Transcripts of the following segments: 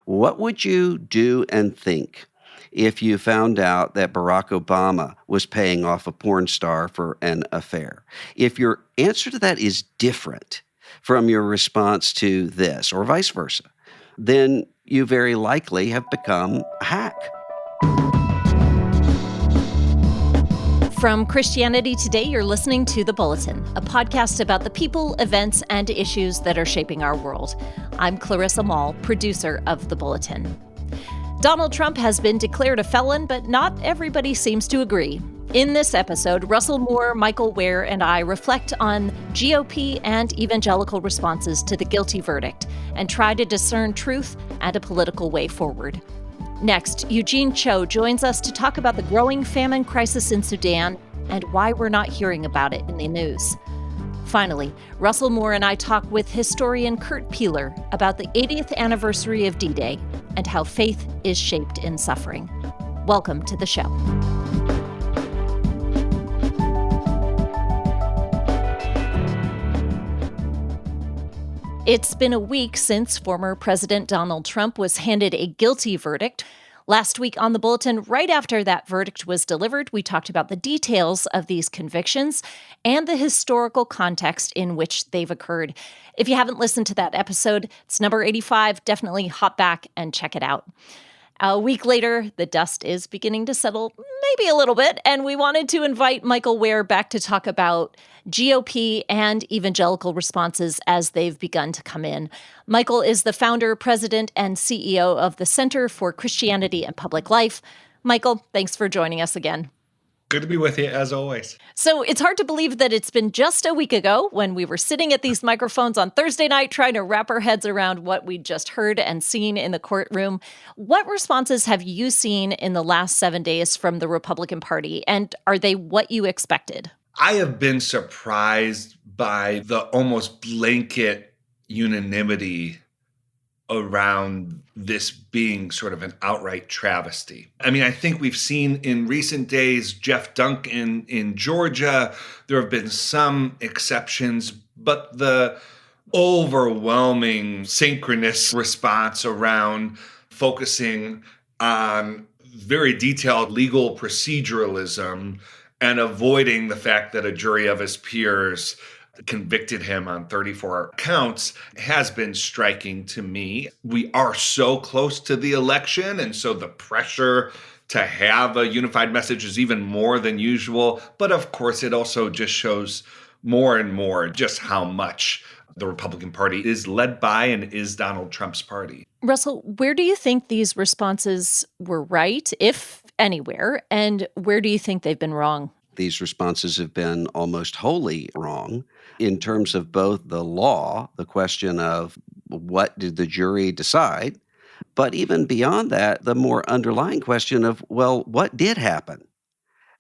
What would you do and think if you found out that Barack Obama was paying off a porn star for an affair? If your answer to that is different from your response to this, or vice versa, then you very likely have become a hack. From Christianity Today, you're listening to The Bulletin, a podcast about the people, events, and issues that are shaping our world. I'm Clarissa Mall, producer of The Bulletin. Donald Trump has been declared a felon, but not everybody seems to agree. In this episode, Russell Moore, Michael Ware, and I reflect on GOP and evangelical responses to the guilty verdict and try to discern truth and a political way forward. Next, Eugene Cho joins us to talk about the growing famine crisis in Sudan and why we're not hearing about it in the news. Finally, Russell Moore and I talk with historian Kurt Peeler about the 80th anniversary of D-Day and how faith is shaped in suffering. Welcome to the show. It's been a week since former President Donald Trump was handed a guilty verdict. Last week on The Bulletin, right after that verdict was delivered, we talked about the details of these convictions and the historical context in which they've occurred. If you haven't listened to that episode, it's number 85. Definitely hop back and check it out. A week later, the dust is beginning to settle maybe a little bit, and we wanted to invite Michael Ware back to talk about GOP and evangelical responses as they've begun to come in. Michael is the founder, president, and CEO of the Center for Christianity and Public Life. Michael, thanks for joining us again. Good to be with you, as always. So it's hard to believe that it's been just a week ago when we were sitting at these microphones on Thursday night trying to wrap our heads around what we'd just heard and seen in the courtroom. What responses have you seen in the last 7 days from the Republican Party, and are they what you expected? I have been surprised by the almost blanket unanimity around this being sort of an outright travesty. I mean, I think we've seen in recent days Jeff Duncan in Georgia. There have been some exceptions, but the overwhelming synchronous response around focusing on very detailed legal proceduralism and avoiding the fact that a jury of his peers convicted him on 34 counts has been striking to me. We are so close to the election, and so the pressure to have a unified message is even more than usual. But of course, it also just shows more and more just how much the Republican Party is led by and is Donald Trump's party. Russell, where do you think these responses were right, if anywhere, and where do you think they've been wrong? These responses have been almost wholly wrong in terms of both the law, the question of what did the jury decide, but even beyond that, the more underlying question of, well, what did happen?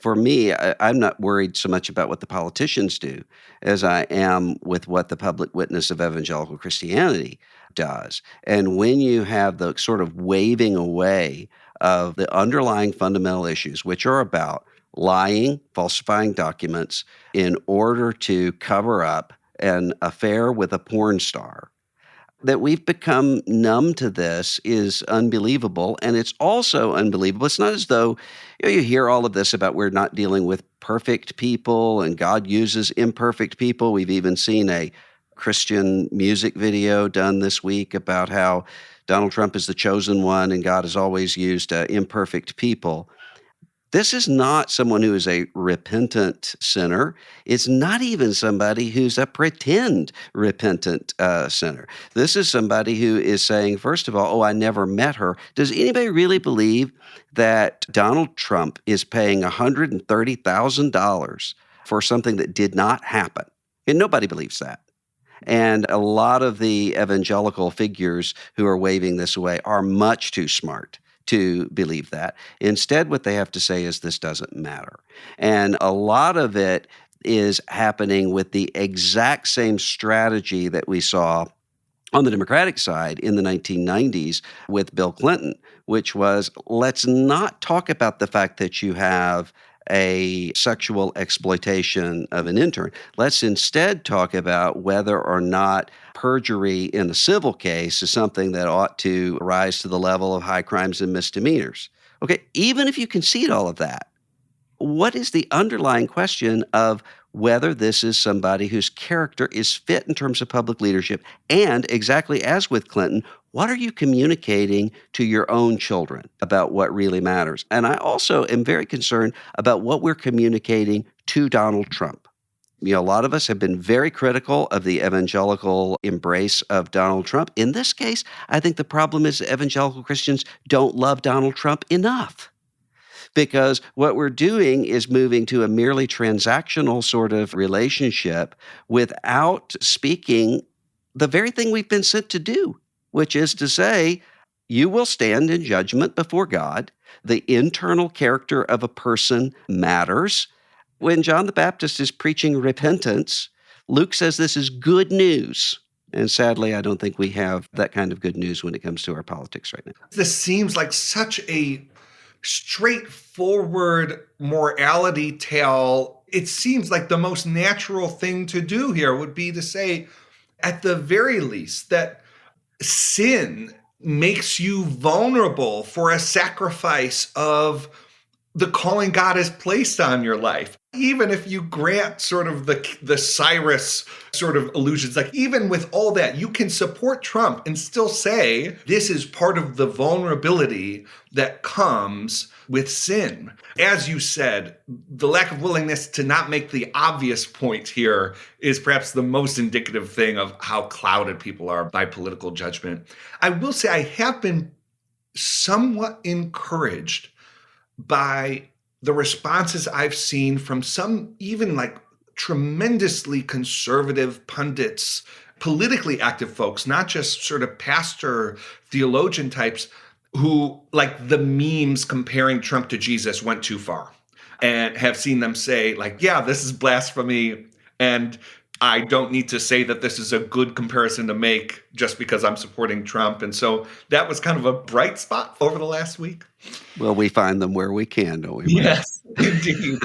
For me, I'm not worried so much about what the politicians do as I am with what the public witness of evangelical Christianity does. And when you have the sort of waving away of the underlying fundamental issues, which are about lying, falsifying documents in order to cover up an affair with a porn star, that we've become numb to this is unbelievable. And it's also unbelievable. It's not as though you hear all of this about we're not dealing with perfect people and God uses imperfect people. We've even seen a Christian music video done this week about how Donald Trump is the chosen one and God has always used imperfect people. This is not someone who is a repentant sinner. It's not even somebody who's a pretend repentant sinner. This is somebody who is saying, first of all, I never met her. Does anybody really believe that Donald Trump is paying $130,000 for something that did not happen? And nobody believes that. And a lot of the evangelical figures who are waving this away are much too smart to believe that. Instead, what they have to say is this doesn't matter. And a lot of it is happening with the exact same strategy that we saw on the Democratic side in the 1990s with Bill Clinton, which was, let's not talk about the fact that you have a sexual exploitation of an intern. Let's instead talk about whether or not perjury in a civil case is something that ought to rise to the level of high crimes and misdemeanors. Okay, even if you concede all of that, what is the underlying question of whether this is somebody whose character is fit in terms of public leadership? And exactly as with Clinton, what are you communicating to your own children about what really matters? And I also am very concerned about what we're communicating to Donald Trump. A lot of us have been very critical of the evangelical embrace of Donald Trump. In this case, I think the problem is evangelical Christians don't love Donald Trump enough, because what we're doing is moving to a merely transactional sort of relationship without speaking the very thing we've been sent to do, which is to say, you will stand in judgment before God. The internal character of a person matters. When John the Baptist is preaching repentance, Luke says this is good news. And sadly, I don't think we have that kind of good news when it comes to our politics right now. This seems like such a straightforward morality tale. It seems like the most natural thing to do here would be to say, at the very least, that sin makes you vulnerable for a sacrifice of the calling God has placed on your life. Even if you grant sort of the Cyrus sort of illusions, like even with all that, you can support Trump and still say this is part of the vulnerability that comes with sin. As you said, the lack of willingness to not make the obvious point here is perhaps the most indicative thing of how clouded people are by political judgment. I will say I have been somewhat encouraged by the responses I've seen from some even like tremendously conservative pundits, politically active folks, not just sort of pastor theologian types who, like the memes comparing Trump to Jesus, went too far, and have seen them say like, yeah, this is blasphemy, and I don't need to say that this is a good comparison to make just because I'm supporting Trump. And so that was kind of a bright spot over the last week. Well, we find them where we can, don't we, Mike? Yes, indeed.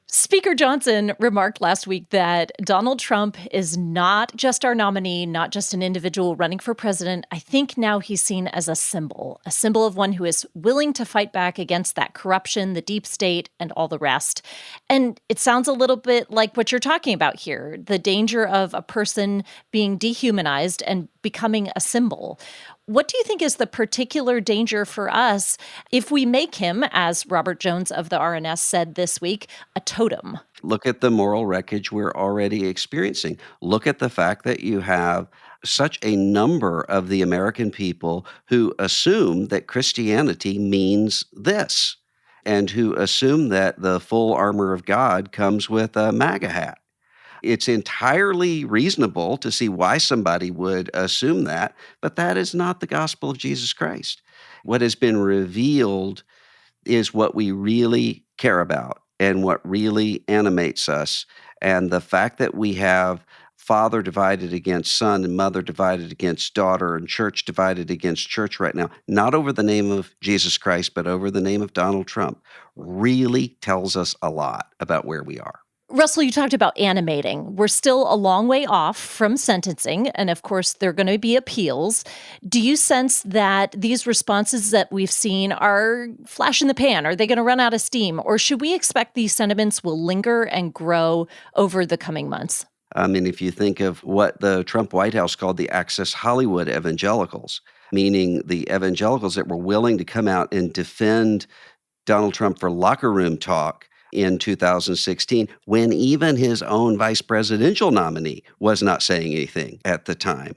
Speaker Johnson remarked last week that Donald Trump is not just our nominee, not just an individual running for president. I think now he's seen as a symbol of one who is willing to fight back against that corruption, the deep state, and all the rest. And it sounds a little bit like what you're talking about here, the danger of a person being dehumanized and becoming a symbol. What do you think is the particular danger for us if we make him, as Robert Jones of the RNS said this week, a totem? Look at the moral wreckage we're already experiencing. Look at the fact that you have such a number of the American people who assume that Christianity means this, and who assume that the full armor of God comes with a MAGA hat. It's entirely reasonable to see why somebody would assume that, but that is not the gospel of Jesus Christ. What has been revealed is what we really care about and what really animates us. And the fact that we have father divided against son and mother divided against daughter and church divided against church right now, not over the name of Jesus Christ, but over the name of Donald Trump, really tells us a lot about where we are. Russell, you talked about animating. We're still a long way off from sentencing, and of course, there are going to be appeals. Do you sense that these responses that we've seen are flash in the pan? Are they going to run out of steam? Or should we expect these sentiments will linger and grow over the coming months? I mean, if you think of what the Trump White House called the Access Hollywood evangelicals, meaning the evangelicals that were willing to come out and defend Donald Trump for locker room talk in 2016, when even his own vice presidential nominee was not saying anything at the time.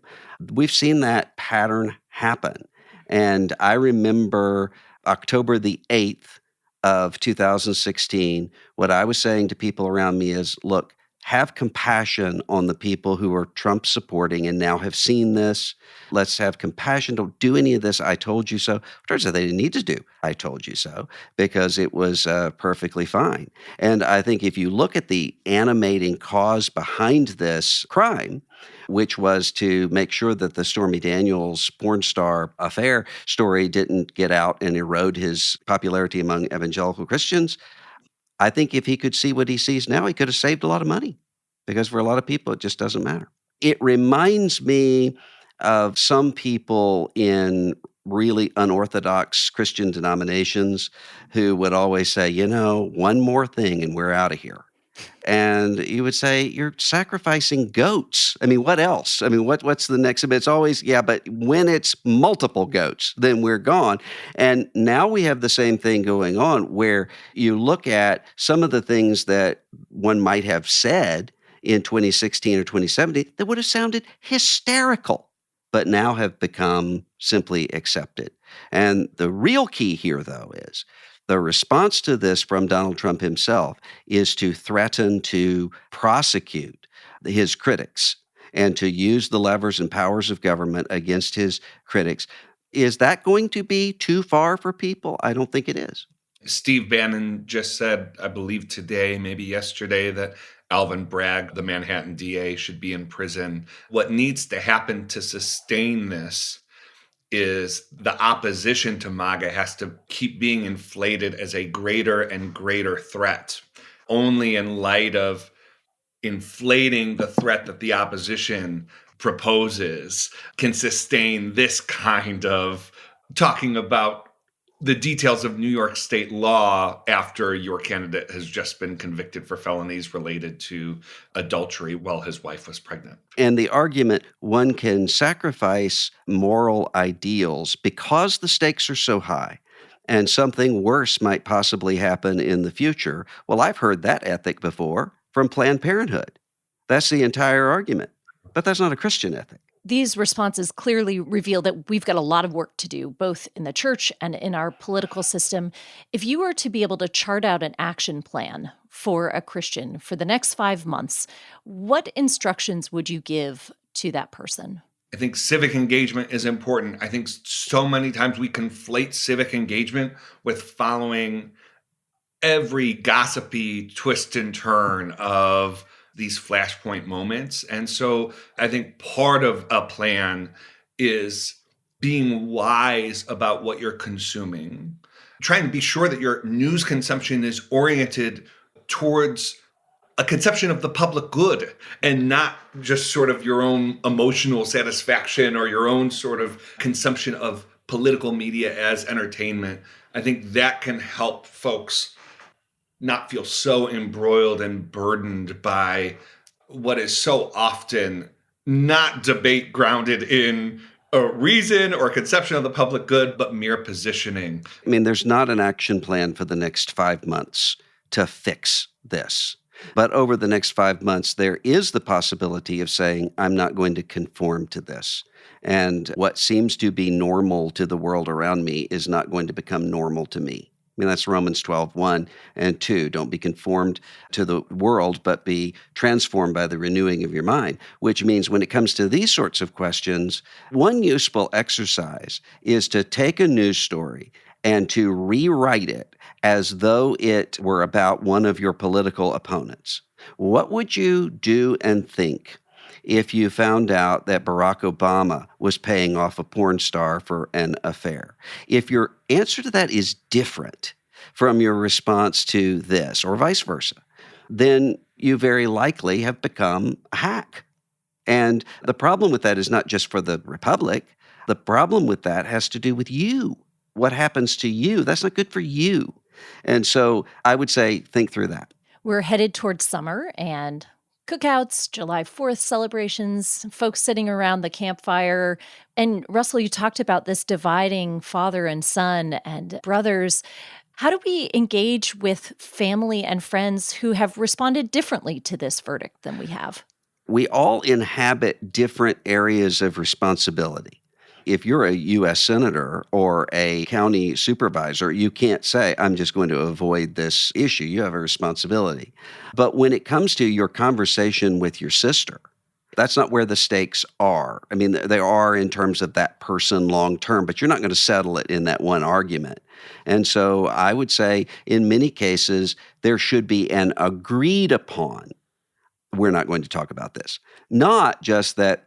We've seen that pattern happen. And I remember October the 8th of 2016, what I was saying to people around me is, look, have compassion on the people who are Trump supporting and now have seen this. Let's have compassion. Don't do any of this. I told you so. Turns out they didn't need to do I told you so, because it was perfectly fine. And I think if you look at the animating cause behind this crime, which was to make sure that the Stormy Daniels porn star affair story didn't get out and erode his popularity among evangelical Christians. I think if he could see what he sees now, he could have saved a lot of money, because for a lot of people, it just doesn't matter. It reminds me of some people in really unorthodox Christian denominations who would always say, one more thing and we're out of here. And you would say, you're sacrificing goats. I mean, what else? I mean, what's the next? It's always, yeah, but when it's multiple goats, then we're gone. And now we have the same thing going on, where you look at some of the things that one might have said in 2016 or 2017 that would have sounded hysterical, but now have become simply accepted. And the real key here, though, is the response to this from Donald Trump himself is to threaten to prosecute his critics and to use the levers and powers of government against his critics. Is that going to be too far for people? I don't think it is. Steve Bannon just said, I believe today, maybe yesterday, that Alvin Bragg, the Manhattan DA, should be in prison. What needs to happen to sustain this is the opposition to MAGA has to keep being inflated as a greater and greater threat. Only in light of inflating the threat that the opposition proposes can sustain this kind of talking about the details of New York state law after your candidate has just been convicted for felonies related to adultery while his wife was pregnant. And the argument, one can sacrifice moral ideals because the stakes are so high and something worse might possibly happen in the future. Well, I've heard that ethic before from Planned Parenthood. That's the entire argument. But that's not a Christian ethic. These responses clearly reveal that we've got a lot of work to do, both in the church and in our political system. If you were to be able to chart out an action plan for a Christian for the next 5 months, what instructions would you give to that person? I think civic engagement is important. I think so many times we conflate civic engagement with following every gossipy twist and turn of these flashpoint moments. And so I think part of a plan is being wise about what you're consuming, trying to be sure that your news consumption is oriented towards a conception of the public good and not just sort of your own emotional satisfaction or your own sort of consumption of political media as entertainment. I think that can help folks not feel so embroiled and burdened by what is so often not debate grounded in a reason or conception of the public good, but mere positioning. I mean, there's not an action plan for the next 5 months to fix this. But over the next 5 months, there is the possibility of saying, I'm not going to conform to this. And what seems to be normal to the world around me is not going to become normal to me. I mean, that's Romans 12:1 and 2. Don't be conformed to the world, but be transformed by the renewing of your mind, which means when it comes to these sorts of questions, one useful exercise is to take a news story and to rewrite it as though it were about one of your political opponents. What would you do and think if you found out that Barack Obama was paying off a porn star for an affair? If your answer to that is different from your response to this, or vice versa, then you very likely have become a hack. And the problem with that is not just for the Republic. The problem with that has to do with you. What happens to you? That's not good for you. And so I would say think through that. We're headed towards summer and cookouts, July 4th celebrations, folks sitting around the campfire. And Russell, you talked about this dividing father and son and brothers. How do we engage with family and friends who have responded differently to this verdict than we have? We all inhabit different areas of responsibility. If you're a U.S. senator or a county supervisor, you can't say, I'm just going to avoid this issue. You have a responsibility. But when it comes to your conversation with your sister, that's not where the stakes are. I mean, they are in terms of that person long term, but you're not going to settle it in that one argument. And so I would say in many cases, there should be an agreed upon we're not going to talk about this. Not just that,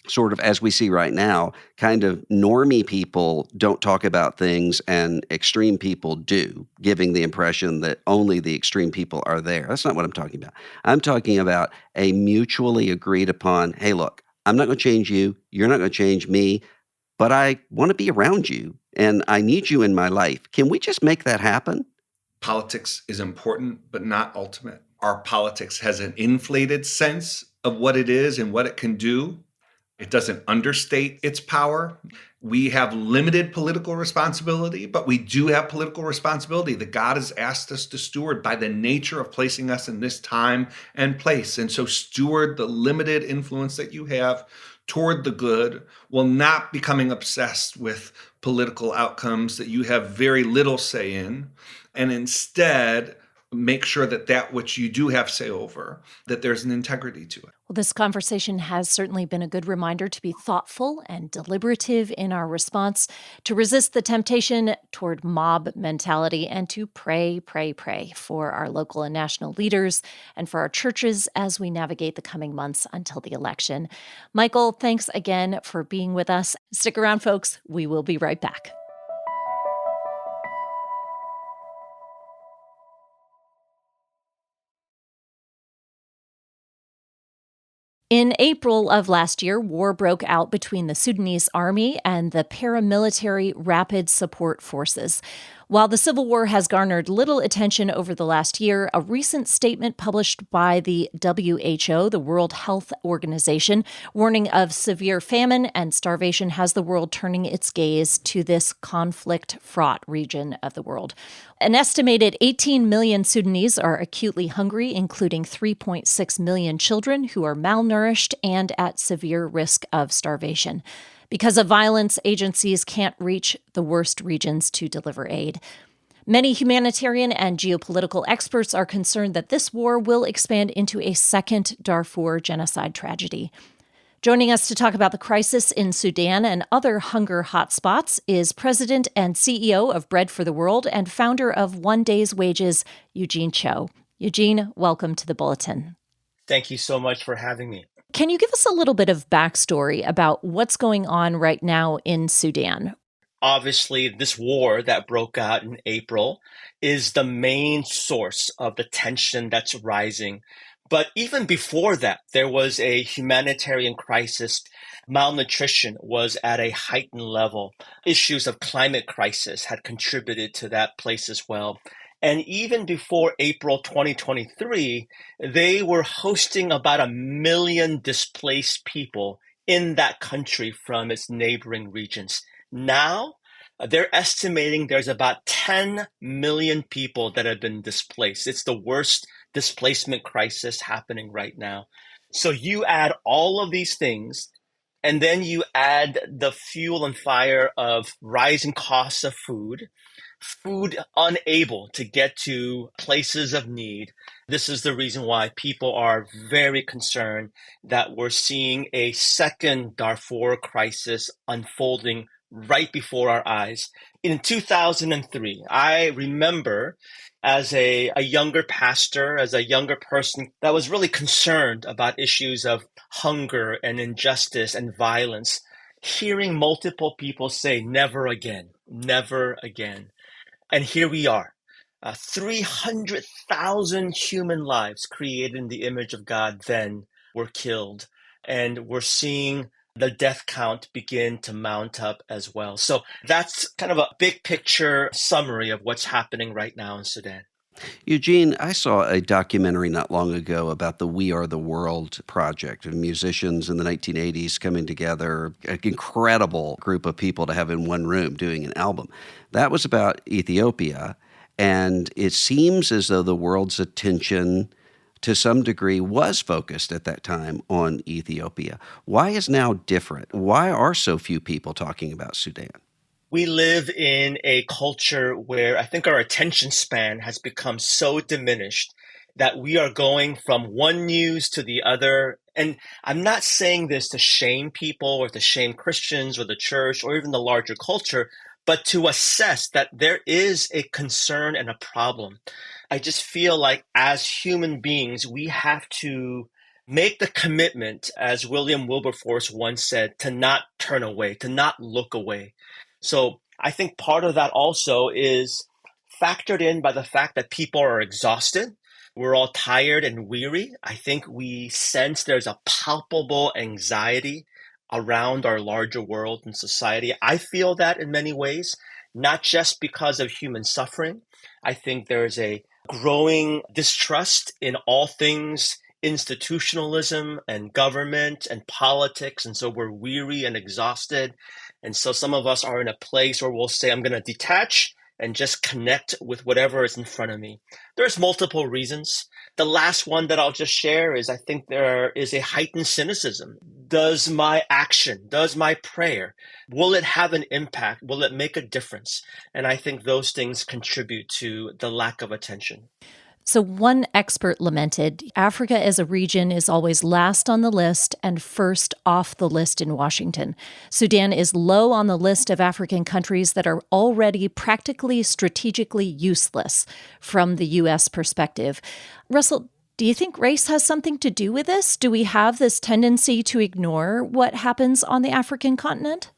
sort of as we see right now, kind of normie people don't talk about things and extreme people do, giving the impression that only the extreme people are there. That's not what I'm talking about. I'm talking about a mutually agreed upon, hey, look, I'm not going to change you. You're not going to change me, but I want to be around you and I need you in my life. Can we just make that happen? Politics is important, but not ultimate. Our politics has an inflated sense of what it is and what it can do. It doesn't understate its power. We have limited political responsibility, but we do have political responsibility that God has asked us to steward by the nature of placing us in this time and place. And so steward the limited influence that you have toward the good while not becoming obsessed with political outcomes that you have very little say in, and instead make sure that that which you do have say over, that there's an integrity to it. Well, this conversation has certainly been a good reminder to be thoughtful and deliberative in our response, to resist the temptation toward mob mentality, and to pray, pray, pray for our local and national leaders and for our churches as we navigate the coming months until the election. Michael, thanks again for being with us. Stick around, folks. We will be right back. In April of last year, war broke out between the Sudanese army and the paramilitary Rapid Support Forces. While the civil war has garnered little attention over the last year, a recent statement published by the WHO, the World Health Organization, warning of severe famine and starvation has the world turning its gaze to this conflict-fraught region of the world. An estimated 18 million Sudanese are acutely hungry, including 3.6 million children who are malnourished and at severe risk of starvation. Because of violence, agencies can't reach the worst regions to deliver aid. Many humanitarian and geopolitical experts are concerned that this war will expand into a second Darfur genocide tragedy. Joining us to talk about the crisis in Sudan and other hunger hotspots is President and CEO of Bread for the World and founder of One Day's Wages, Eugene Cho. Eugene, welcome to the Bulletin. Thank you so much for having me. Can you give us a little bit of backstory about what's going on right now in Sudan? Obviously, this war that broke out in April is the main source of the tension that's rising. But even before that, there was a humanitarian crisis. Malnutrition was at a heightened level. Issues of climate crisis had contributed to that place as well. And even before April 2023, they were hosting about 1 million displaced people in that country from its neighboring regions. Now, they're estimating there's about 10 million people that have been displaced. It's the worst displacement crisis happening right now. So you add all of these things, and then you add the fuel and fire of rising costs of food unable to get to places of need. This is the reason why people are very concerned that we're seeing a second Darfur crisis unfolding right before our eyes. In 2003, I remember as a younger pastor, as a younger person that was really concerned about issues of hunger and injustice and violence, hearing multiple people say, never again, never again. And here we are, 300,000 human lives created in the image of God then were killed. And we're seeing the death count begin to mount up as well. So that's kind of a big picture summary of what's happening right now in Sudan. Eugene, I saw a documentary not long ago about the We Are the World project of musicians in the 1980s coming together, an incredible group of people to have in one room doing an album. That was about Ethiopia, and it seems as though the world's attention to some degree was focused at that time on Ethiopia. Why is now different? Why are so few people talking about Sudan? We live in a culture where I think our attention span has become so diminished that we are going from one news to the other. And I'm not saying this to shame people or to shame Christians or the church or even the larger culture, but to assess that there is a concern and a problem. I just feel like as human beings, we have to make the commitment, as William Wilberforce once said, to not turn away, to not look away. So I think part of that also is factored in by the fact that people are exhausted. We're all tired and weary. I think we sense there's a palpable anxiety around our larger world and society. I feel that in many ways, not just because of human suffering. I think there's a growing distrust in all things institutionalism and government and politics. And so we're weary and exhausted. And so some of us are in a place where we'll say, I'm going to detach and just connect with whatever is in front of me. There's multiple reasons. The last one that I'll just share is I think there is a heightened cynicism. Does my action, does my prayer, will it have an impact? Will it make a difference? And I think those things contribute to the lack of attention. So one expert lamented, Africa as a region is always last on the list and first off the list in Washington. Sudan is low on the list of African countries that are already practically strategically useless from the U.S. perspective. Russell, do you think race has something to do with this? Do we have this tendency to ignore what happens on the African continent?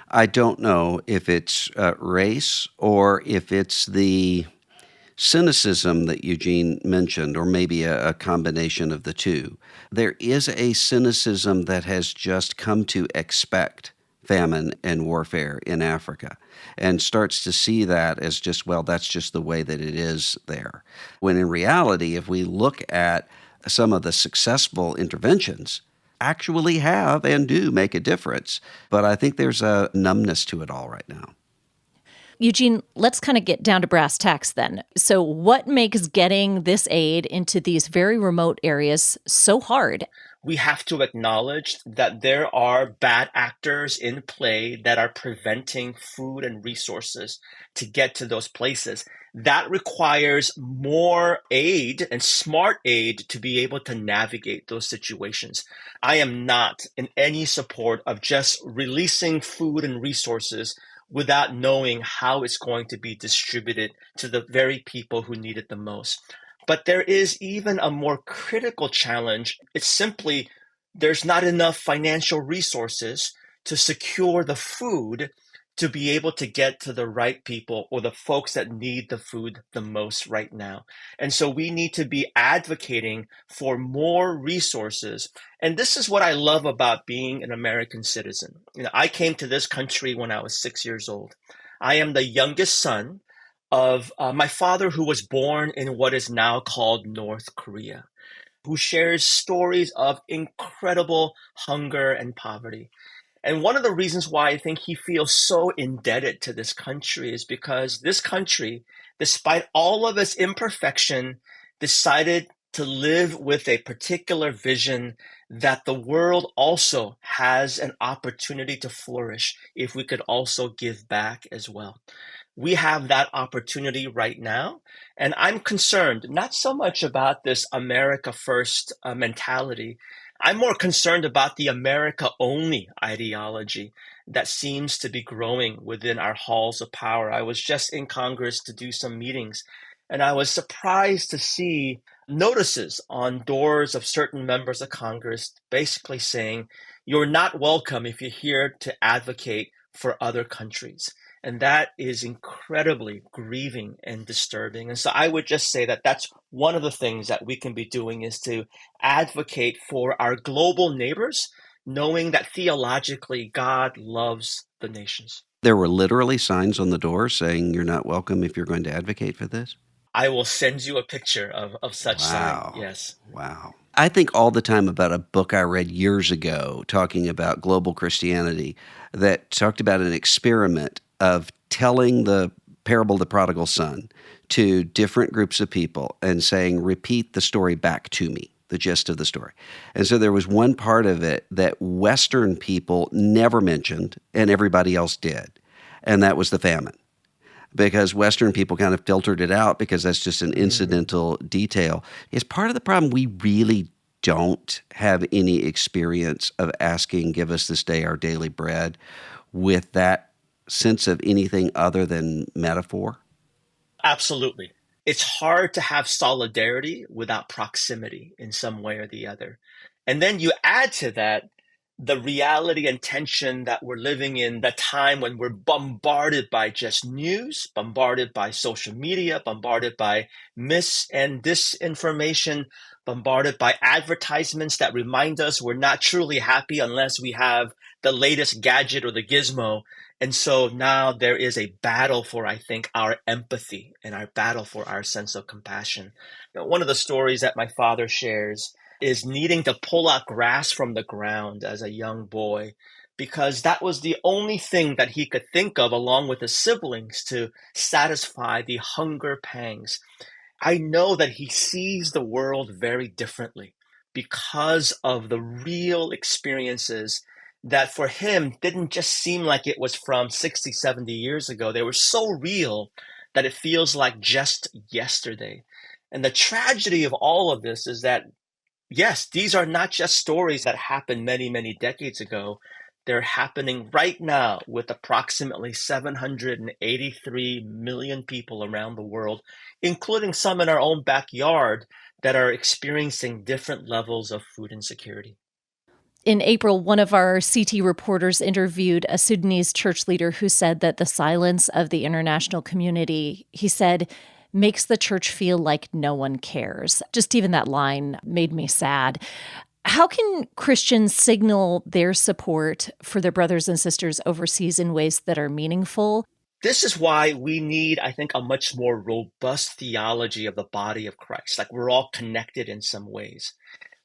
I don't know if it's race or if it's the cynicism that Eugene mentioned, or maybe a combination of the two. There is a cynicism that has just come to expect famine and warfare in Africa and starts to see that as just, well, that's just the way that it is there. When in reality, if we look at some of the successful interventions, actually have and do make a difference. But I think there's a numbness to it all right now. Eugene, let's kind of get down to brass tacks then. So what makes getting this aid into these very remote areas so hard? We have to acknowledge that there are bad actors in play that are preventing food and resources to get to those places. That requires more aid and smart aid to be able to navigate those situations. I am not in any support of just releasing food and resources without knowing how it's going to be distributed to the very people who need it the most. But there is even a more critical challenge. It's simply there's not enough financial resources to secure the food to be able to get to the right people or the folks that need the food the most right now. And so we need to be advocating for more resources. And this is what I love about being an American citizen. I came to this country when I was 6 years old. I am the youngest son of my father, who was born in what is now called North Korea, who shares stories of incredible hunger and poverty. And one of the reasons why I think he feels so indebted to this country is because this country, despite all of its imperfection, decided to live with a particular vision that the world also has an opportunity to flourish if we could also give back as well. We have that opportunity right now. And I'm concerned not so much about this America first mentality. I'm more concerned about the America only ideology that seems to be growing within our halls of power. I was just in Congress to do some meetings, and I was surprised to see notices on doors of certain members of Congress basically saying, you're not welcome if you're here to advocate for other countries. And that is incredibly grieving and disturbing. And so I would just say that that's one of the things that we can be doing, is to advocate for our global neighbors, knowing that theologically God loves the nations. There were literally signs on the door saying you're not welcome if you're going to advocate for this? I will send you a picture of such Wow. sign. Yes. Wow. I think all the time about a book I read years ago talking about global Christianity that talked about an experiment of telling the parable of the prodigal son to different groups of people and saying, repeat the story back to me, the gist of the story. And so there was one part of it that Western people never mentioned and everybody else did, and that was the famine. Because Western people kind of filtered it out because that's just an incidental detail. Is part of the problem we really don't have any experience of asking, give us this day our daily bread, with that sense of anything other than metaphor? Absolutely. It's hard to have solidarity without proximity in some way or the other. And then you add to that the reality and tension that we're living in, the time when we're bombarded by just news, bombarded by social media, bombarded by mis and disinformation, bombarded by advertisements that remind us we're not truly happy unless we have the latest gadget or the gizmo. And so now there is a battle for, I think, our empathy and our battle for our sense of compassion. One of the stories that my father shares is needing to pull out grass from the ground as a young boy, because that was the only thing that he could think of, along with his siblings, to satisfy the hunger pangs. I know that he sees the world very differently because of the real experiences that for him didn't just seem like it was from 60, 70 years ago. They were so real that it feels like just yesterday. And the tragedy of all of this is that, yes, these are not just stories that happened many, many decades ago. They're happening right now with approximately 783 million people around the world, including some in our own backyard, that are experiencing different levels of food insecurity. In April, one of our CT reporters interviewed a Sudanese church leader who said that the silence of the international community, he said, makes the church feel like no one cares. Just even that line made me sad. How can Christians signal their support for their brothers and sisters overseas in ways that are meaningful? This is why we need, I think, a much more robust theology of the body of Christ. Like, we're all connected in some ways.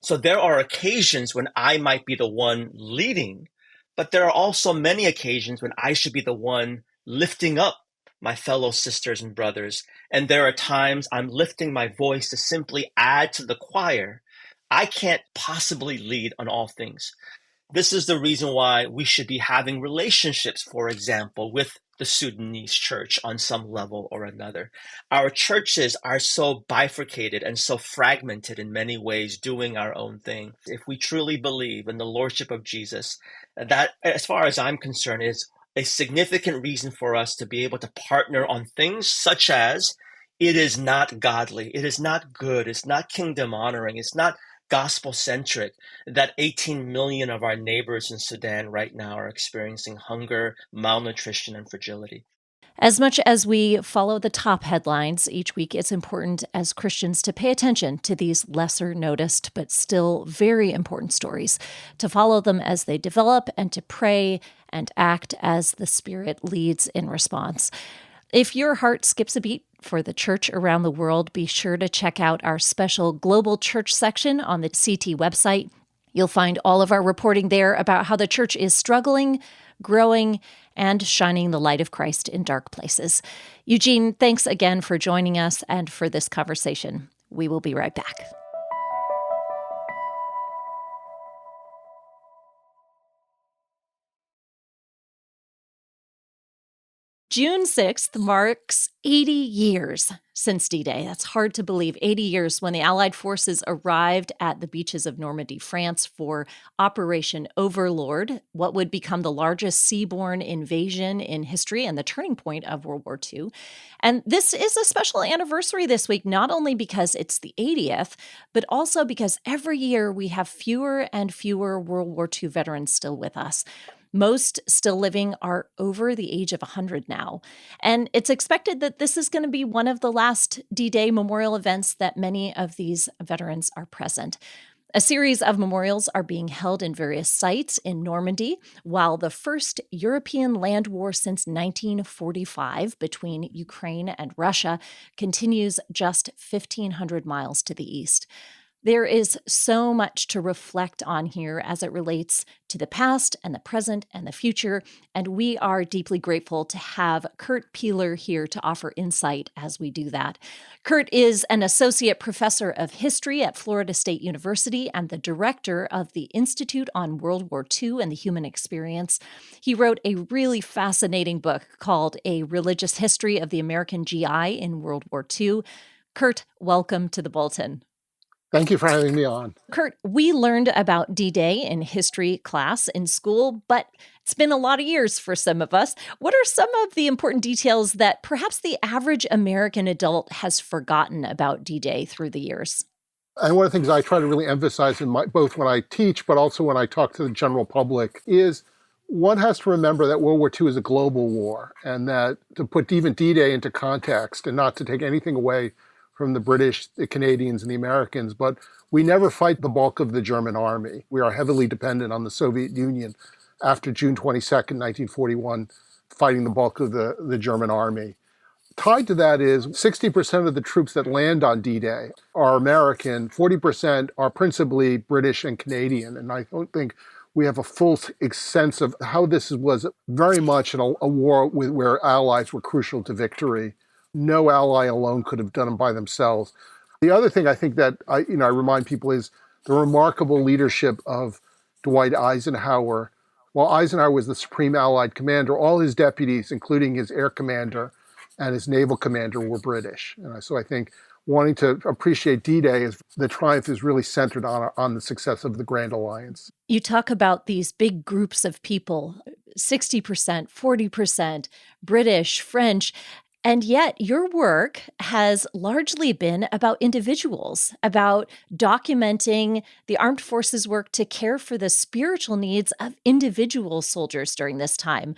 So there are occasions when I might be the one leading, but there are also many occasions when I should be the one lifting up my fellow sisters and brothers. And there are times I'm lifting my voice to simply add to the choir. I can't possibly lead on all things. This is the reason why we should be having relationships, for example, with the Sudanese church on some level or another. Our churches are so bifurcated and so fragmented in many ways, doing our own thing. If we truly believe in the Lordship of Jesus, that, as far as I'm concerned, is a significant reason for us to be able to partner on things such as it is not godly, it is not good, it's not kingdom honoring, it's not gospel-centric that 18 million of our neighbors in Sudan right now are experiencing hunger, malnutrition, and fragility. As much as we follow the top headlines each week, it's important as Christians to pay attention to these lesser noticed but still very important stories, to follow them as they develop, and to pray and act as the Spirit leads in response. If your heart skips a beat for the church around the world, be sure to check out our special Global Church section on the CT website. You'll find all of our reporting there about how the church is struggling, growing, and shining the light of Christ in dark places. Eugene, thanks again for joining us and for this conversation. We will be right back. June 6th marks 80 years since D-Day. That's hard to believe. 80 years when the Allied forces arrived at the beaches of Normandy, France for Operation Overlord, what would become the largest seaborne invasion in history and the turning point of World War II. And this is a special anniversary this week, not only because it's the 80th, but also because every year we have fewer and fewer World War II veterans still with us. Most still living are over the age of 100 now. And it's expected that this is going to be one of the last D-Day memorial events that many of these veterans are present. A series of memorials are being held in various sites in Normandy, while the first European land war since 1945 between Ukraine and Russia continues just 1,500 miles to the east. There is so much to reflect on here as it relates to the past and the present and the future, and we are deeply grateful to have Kurt Peeler here to offer insight as we do that. Kurt is an associate professor of history at Florida State University and the director of the Institute on World War II and the Human Experience. He wrote a really fascinating book called A Religious History of the American GI in World War II. Kurt, welcome to the Bulletin. Thank you for having me on. Kurt, we learned about D-Day in history class in school, but it's been a lot of years for some of us. What are some of the important details that perhaps the average American adult has forgotten about D-Day through the years? And one of the things I try to really emphasize both when I teach, but also when I talk to the general public, is one has to remember that World War II is a global war, and that to put even D-Day into context and not to take anything away from the British, the Canadians, and the Americans, but we never fight the bulk of the German army. We are heavily dependent on the Soviet Union after June 22nd, 1941, fighting the bulk of the German army. Tied to that is 60% of the troops that land on D-Day are American, 40% are principally British and Canadian. And I don't think we have a full sense of how this was very much a war where allies were crucial to victory. No ally alone could have done it by themselves. The other thing I think that I remind people is the remarkable leadership of Dwight Eisenhower. While Eisenhower was the supreme Allied commander, all his deputies, including his air commander and his naval commander, were British. And so I think wanting to appreciate D-Day is the triumph is really centered on the success of the Grand Alliance. You talk about these big groups of people, 60%, 40%, British, French, and yet your work has largely been about individuals, about documenting the armed forces' work to care for the spiritual needs of individual soldiers during this time.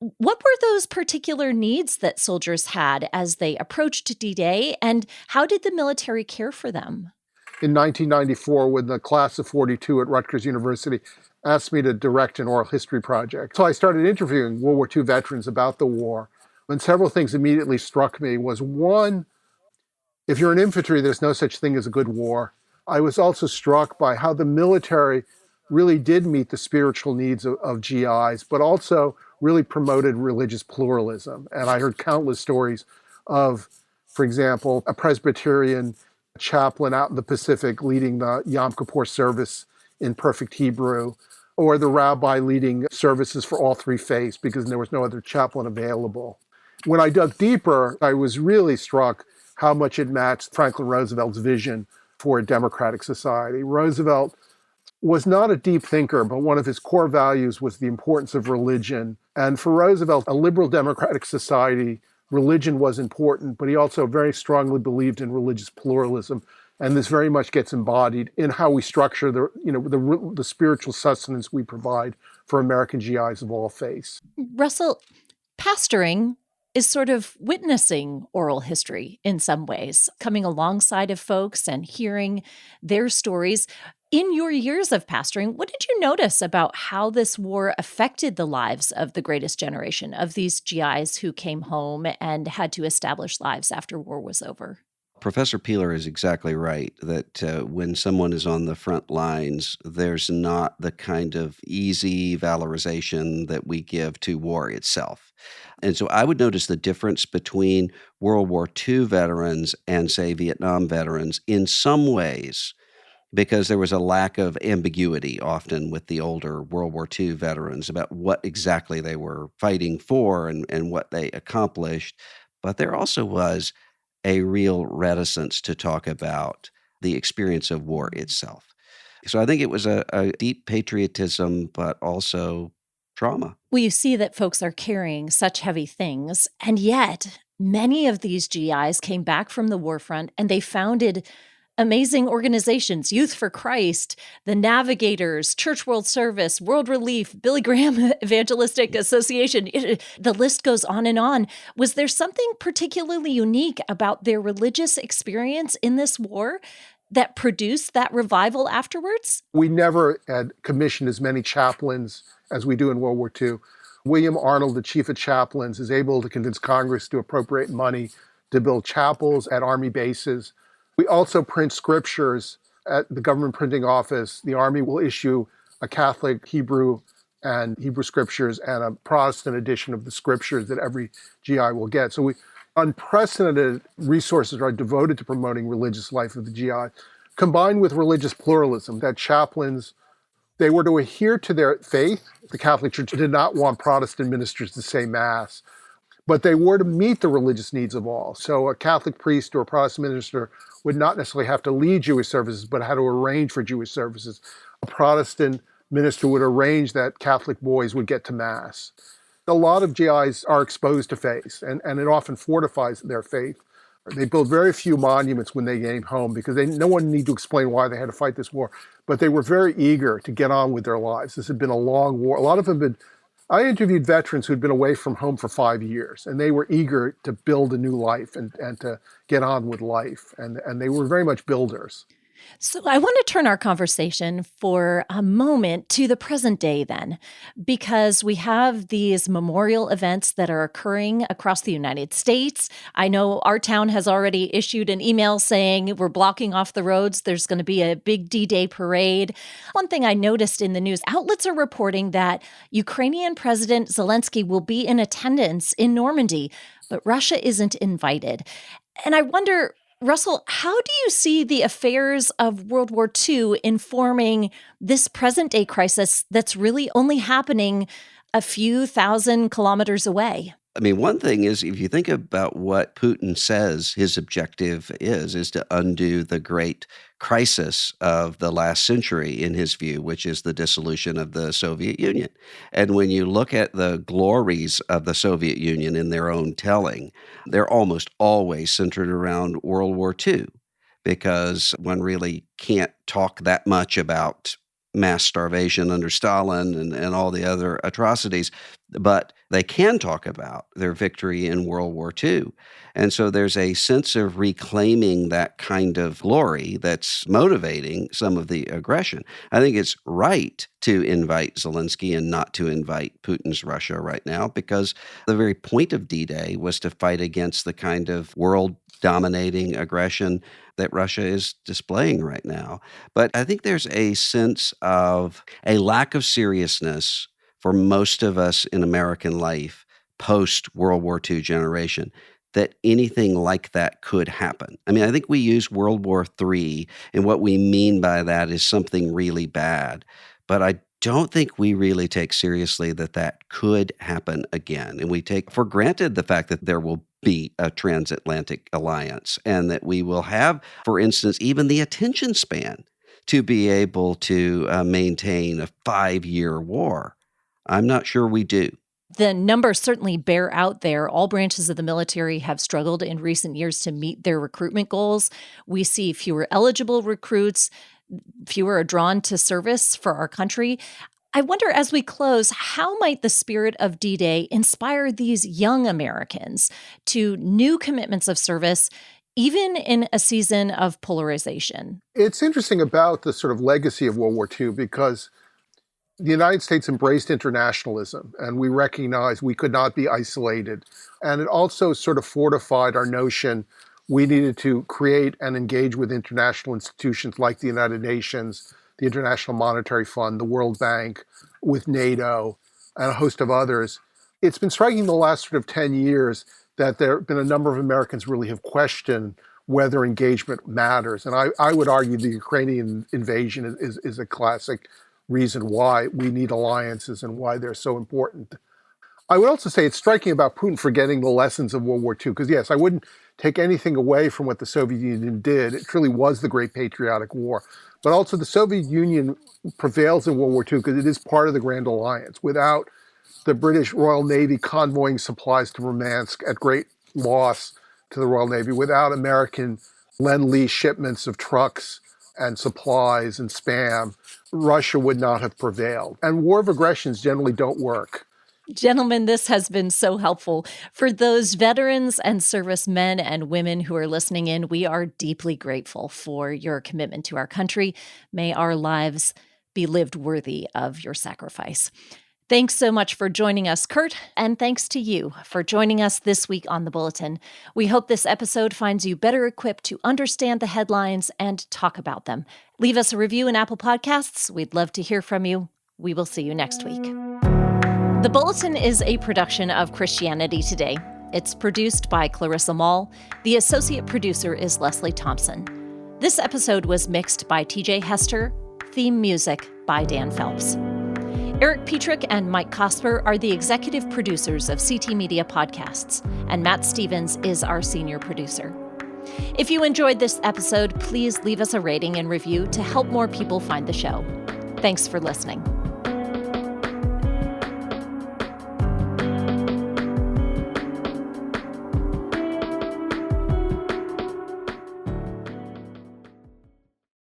What were those particular needs that soldiers had as they approached D-Day, and how did the military care for them? In 1994, when the class of 42 at Rutgers University asked me to direct an oral history project. So I started interviewing World War II veterans about the war. And several things immediately struck me was one, if you're in infantry, there's no such thing as a good war. I was also struck by how the military really did meet the spiritual needs of GIs, but also really promoted religious pluralism. And I heard countless stories of, for example, a Presbyterian chaplain out in the Pacific leading the Yom Kippur service in perfect Hebrew, or the rabbi leading services for all three faiths because there was no other chaplain available. When I dug deeper, I was really struck how much it matched Franklin Roosevelt's vision for a democratic society. Roosevelt was not a deep thinker, but one of his core values was the importance of religion. And for Roosevelt, a liberal democratic society, religion was important, but he also very strongly believed in religious pluralism. And this very much gets embodied in how we structure the spiritual sustenance we provide for American GIs of all faiths. Russell, pastoring is sort of witnessing oral history in some ways, coming alongside of folks and hearing their stories. In your years of pastoring, what did you notice about how this war affected the lives of the greatest generation of these GIs who came home and had to establish lives after war was over? Professor Peeler is exactly right that when someone is on the front lines, there's not the kind of easy valorization that we give to war itself. And so I would notice the difference between World War II veterans and, say, Vietnam veterans in some ways, because there was a lack of ambiguity often with the older World War II veterans about what exactly they were fighting for and what they accomplished. But there also was a real reticence to talk about the experience of war itself. So I think it was a deep patriotism, but also trauma. Well, you see that folks are carrying such heavy things, and yet many of these GIs came back from the war front and they founded amazing organizations, Youth for Christ, the Navigators, Church World Service, World Relief, Billy Graham Evangelistic Association. The list goes on and on. Was there something particularly unique about their religious experience in this war that produced that revival afterwards? We never had commissioned as many chaplains as we do in World War II. William Arnold, the chief of chaplains, is able to convince Congress to appropriate money to build chapels at Army bases. We also print scriptures at the government printing office. The Army will issue a Catholic Hebrew and Hebrew scriptures and a Protestant edition of the scriptures that every GI will get. So unprecedented resources are devoted to promoting religious life of the GI, combined with religious pluralism, that chaplains, they were to adhere to their faith. The Catholic Church did not want Protestant ministers to say Mass, but they were to meet the religious needs of all. So a Catholic priest or a Protestant minister would not necessarily have to lead Jewish services, but had to arrange for Jewish services. A Protestant minister would arrange that Catholic boys would get to Mass. A lot of GIs are exposed to faith, and it often fortifies their faith. They built very few monuments when they came home because no one needed to explain why they had to fight this war. But they were very eager to get on with their lives. This had been a long war. A lot of them had been, I interviewed veterans who'd been away from home for 5 years, and they were eager to build a new life and to get on with life. And they were very much builders. So I want to turn our conversation for a moment to the present day then, because we have these memorial events that are occurring across the United States. I know our town has already issued an email saying we're blocking off the roads. There's going to be a big D-Day parade. One thing I noticed in the news, outlets are reporting that Ukrainian President Zelensky will be in attendance in Normandy, but Russia isn't invited. And I wonder, Russell, how do you see the affairs of World War II informing this present-day crisis that's really only happening a few thousand kilometers away? I mean, one thing is, if you think about what Putin says his objective is to undo the great crisis of the last century, in his view, which is the dissolution of the Soviet Union. And when you look at the glories of the Soviet Union in their own telling, they're almost always centered around World War II, because one really can't talk that much about mass starvation under Stalin and all the other atrocities, but they can talk about their victory in World War II. And so there's a sense of reclaiming that kind of glory that's motivating some of the aggression. I think it's right to invite Zelensky and not to invite Putin's Russia right now, because the very point of D-Day was to fight against the kind of world-dominating aggression that Russia is displaying right now. But I think there's a sense of a lack of seriousness for most of us in American life post-World War II generation that anything like that could happen. I mean, I think we use World War III, and what we mean by that is something really bad. But I don't think we really take seriously that that could happen again. And we take for granted the fact that there will be a transatlantic alliance and that we will have, for instance, even the attention span to be able to maintain a 5-year war. I'm not sure we do. The numbers certainly bear out there. All branches of the military have struggled in recent years to meet their recruitment goals. We see fewer eligible recruits, fewer are drawn to service for our country. I wonder, as we close, how might the spirit of D-Day inspire these young Americans to new commitments of service, even in a season of polarization? It's interesting about the sort of legacy of World War II because the United States embraced internationalism, and we recognized we could not be isolated. And it also sort of fortified our notion we needed to create and engage with international institutions like the United Nations, the International Monetary Fund, the World Bank, with NATO, and a host of others. It's been striking the last sort of 10 years that there have been a number of Americans really have questioned whether engagement matters. And I would argue the Ukrainian invasion is a classic reason why we need alliances and why they're so important. I would also say it's striking about Putin forgetting the lessons of World War II, because yes, I wouldn't take anything away from what the Soviet Union did. It truly was the great patriotic war. But also the Soviet Union prevails in World War II because it is part of the Grand Alliance. Without the British Royal Navy convoying supplies to Murmansk at great loss to the Royal Navy, without American Lend-Lease shipments of trucks and supplies and spam, Russia would not have prevailed. And war of aggressions generally don't work. Gentlemen, this has been so helpful. For those veterans and servicemen and women who are listening in, we are deeply grateful for your commitment to our country. May our lives be lived worthy of your sacrifice. Thanks so much for joining us, Kurt, and thanks to you for joining us this week on The Bulletin. We hope this episode finds you better equipped to understand the headlines and talk about them. Leave us a review in Apple Podcasts. We'd love to hear from you. We will see you next week. The Bulletin is a production of Christianity Today. It's produced by Clarissa Mall. The associate producer is Leslie Thompson. This episode was mixed by TJ Hester. Theme music by Dan Phelps. Eric Petrick and Mike Cosper are the executive producers of CT Media Podcasts, and Matt Stevens is our senior producer. If you enjoyed this episode, please leave us a rating and review to help more people find the show. Thanks for listening.